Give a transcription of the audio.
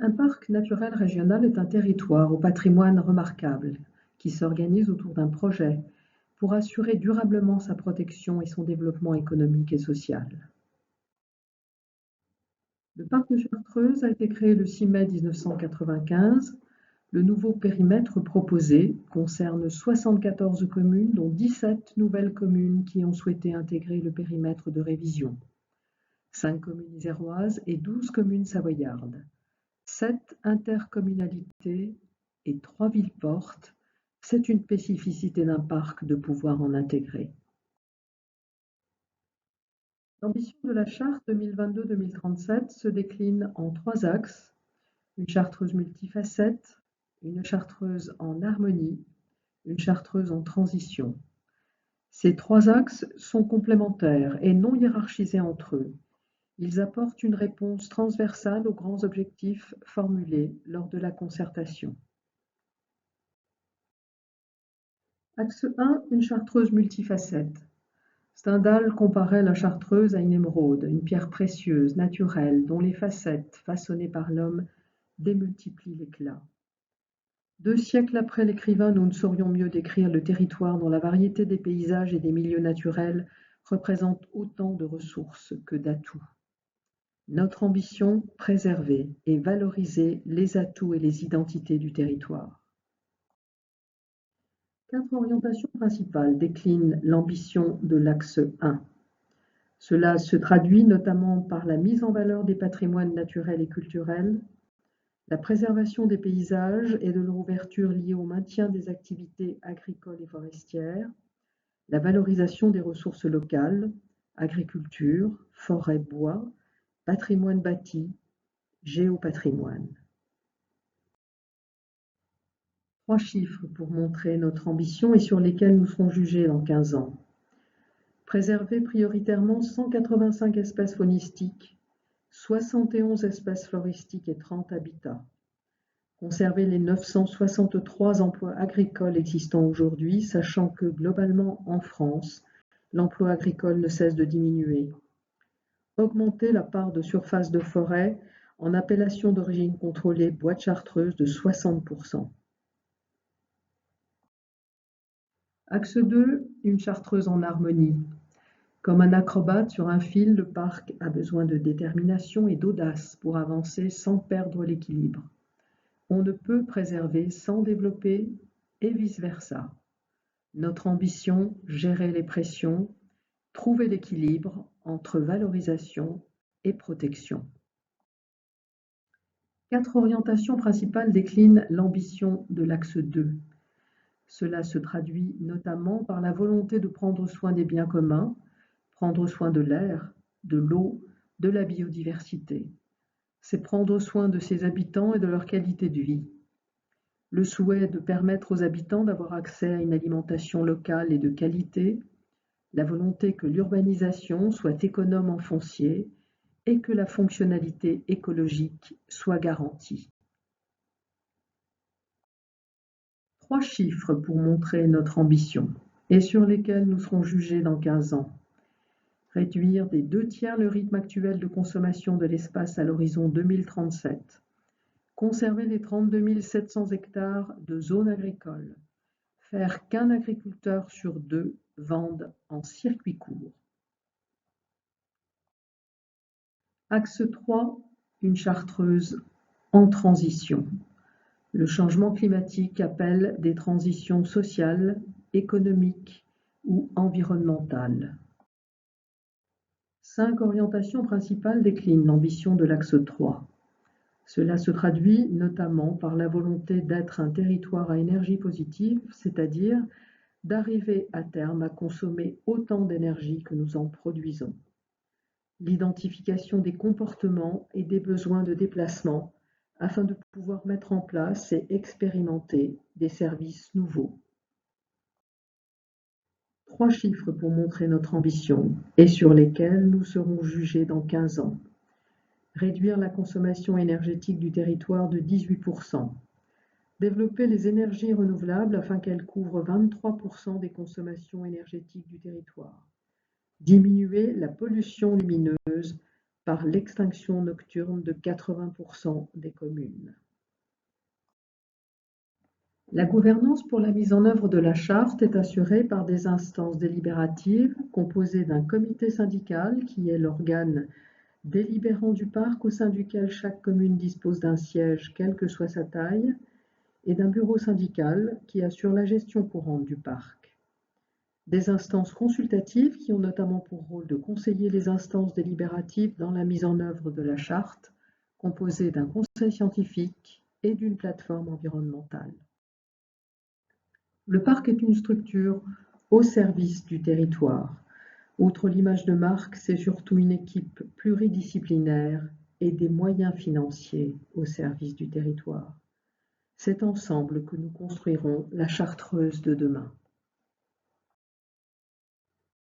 Un parc naturel régional est un territoire au patrimoine remarquable qui s'organise autour d'un projet pour assurer durablement sa protection et son développement économique et social. Le parc de Chartreuse a été créé le 6 mai 1995. Le nouveau périmètre proposé concerne 74 communes, dont 17 nouvelles communes qui ont souhaité intégrer le périmètre de révision, 5 communes iséroises et 12 communes savoyardes. 7 intercommunalités et 3 villes-portes, c'est une spécificité d'un parc de pouvoir en intégrer. L'ambition de la charte 2022-2037 se décline en 3 axes: une chartreuse multifacette, une chartreuse en harmonie, une chartreuse en transition. Ces 3 axes sont complémentaires et non hiérarchisés entre eux. Ils apportent une réponse transversale aux grands objectifs formulés lors de la concertation. Axe 1, une chartreuse multifacette. Stendhal comparait la chartreuse à une émeraude, une pierre précieuse, naturelle, dont les facettes, façonnées par l'homme, démultiplient l'éclat. 2 siècles après l'écrivain, nous ne saurions mieux décrire le territoire dont la variété des paysages et des milieux naturels représente autant de ressources que d'atouts. Notre ambition, préserver et valoriser les atouts et les identités du territoire. 4 orientations principales déclinent l'ambition de l'axe 1. Cela se traduit notamment par la mise en valeur des patrimoines naturels et culturels, la préservation des paysages et de leur ouverture liée au maintien des activités agricoles et forestières, la valorisation des ressources locales, agriculture, forêt, bois, patrimoine bâti, géopatrimoine. 3 chiffres pour montrer notre ambition et sur lesquels nous serons jugés dans 15 ans. Préserver prioritairement 185 espèces faunistiques, 71 espèces floristiques et 30 habitats. Conserver les 963 emplois agricoles existants aujourd'hui, sachant que globalement en France, l'emploi agricole ne cesse de diminuer. Augmenter la part de surface de forêt en appellation d'origine contrôlée bois de chartreuse de 60%. Axe 2, une chartreuse en harmonie. Comme un acrobate sur un fil, le parc a besoin de détermination et d'audace pour avancer sans perdre l'équilibre. On ne peut préserver sans développer et vice-versa. Notre ambition, gérer les pressions, trouver l'équilibre entre valorisation et protection. 4 orientations principales déclinent l'ambition de l'axe 2. Cela se traduit notamment par la volonté de prendre soin des biens communs, prendre soin de l'air, de l'eau, de la biodiversité. C'est prendre soin de ses habitants et de leur qualité de vie. Le souhait de permettre aux habitants d'avoir accès à une alimentation locale et de qualité, la volonté que l'urbanisation soit économe en foncier et que la fonctionnalité écologique soit garantie. 3 chiffres pour montrer notre ambition et sur lesquels nous serons jugés dans 15 ans. Réduire des 2/3 le rythme actuel de consommation de l'espace à l'horizon 2037. Conserver les 32 700 hectares de zones agricoles. Faire qu'un agriculteur sur 2 vende en circuit court. Axe 3, une chartreuse en transition. Le changement climatique appelle des transitions sociales, économiques ou environnementales. 5 orientations principales déclinent l'ambition de l'axe 3. Cela se traduit notamment par la volonté d'être un territoire à énergie positive, c'est-à-dire d'arriver à terme à consommer autant d'énergie que nous en produisons. L'identification des comportements et des besoins de déplacement afin de pouvoir mettre en place et expérimenter des services nouveaux. 3 chiffres pour montrer notre ambition et sur lesquels nous serons jugés dans 15 ans. Réduire la consommation énergétique du territoire de 18%. Développer les énergies renouvelables afin qu'elles couvrent 23% des consommations énergétiques du territoire. Diminuer la pollution lumineuse par l'extinction nocturne de 80% des communes. La gouvernance pour la mise en œuvre de la charte est assurée par des instances délibératives composées d'un comité syndical qui est l'organe délibérant du parc au sein duquel chaque commune dispose d'un siège quelle que soit sa taille, et d'un bureau syndical qui assure la gestion courante du parc. Des instances consultatives qui ont notamment pour rôle de conseiller les instances délibératives dans la mise en œuvre de la charte, composée d'un conseil scientifique et d'une plateforme environnementale. Le parc est une structure au service du territoire. Outre l'image de marque, c'est surtout une équipe pluridisciplinaire et des moyens financiers au service du territoire. C'est ensemble que nous construirons la Chartreuse de demain.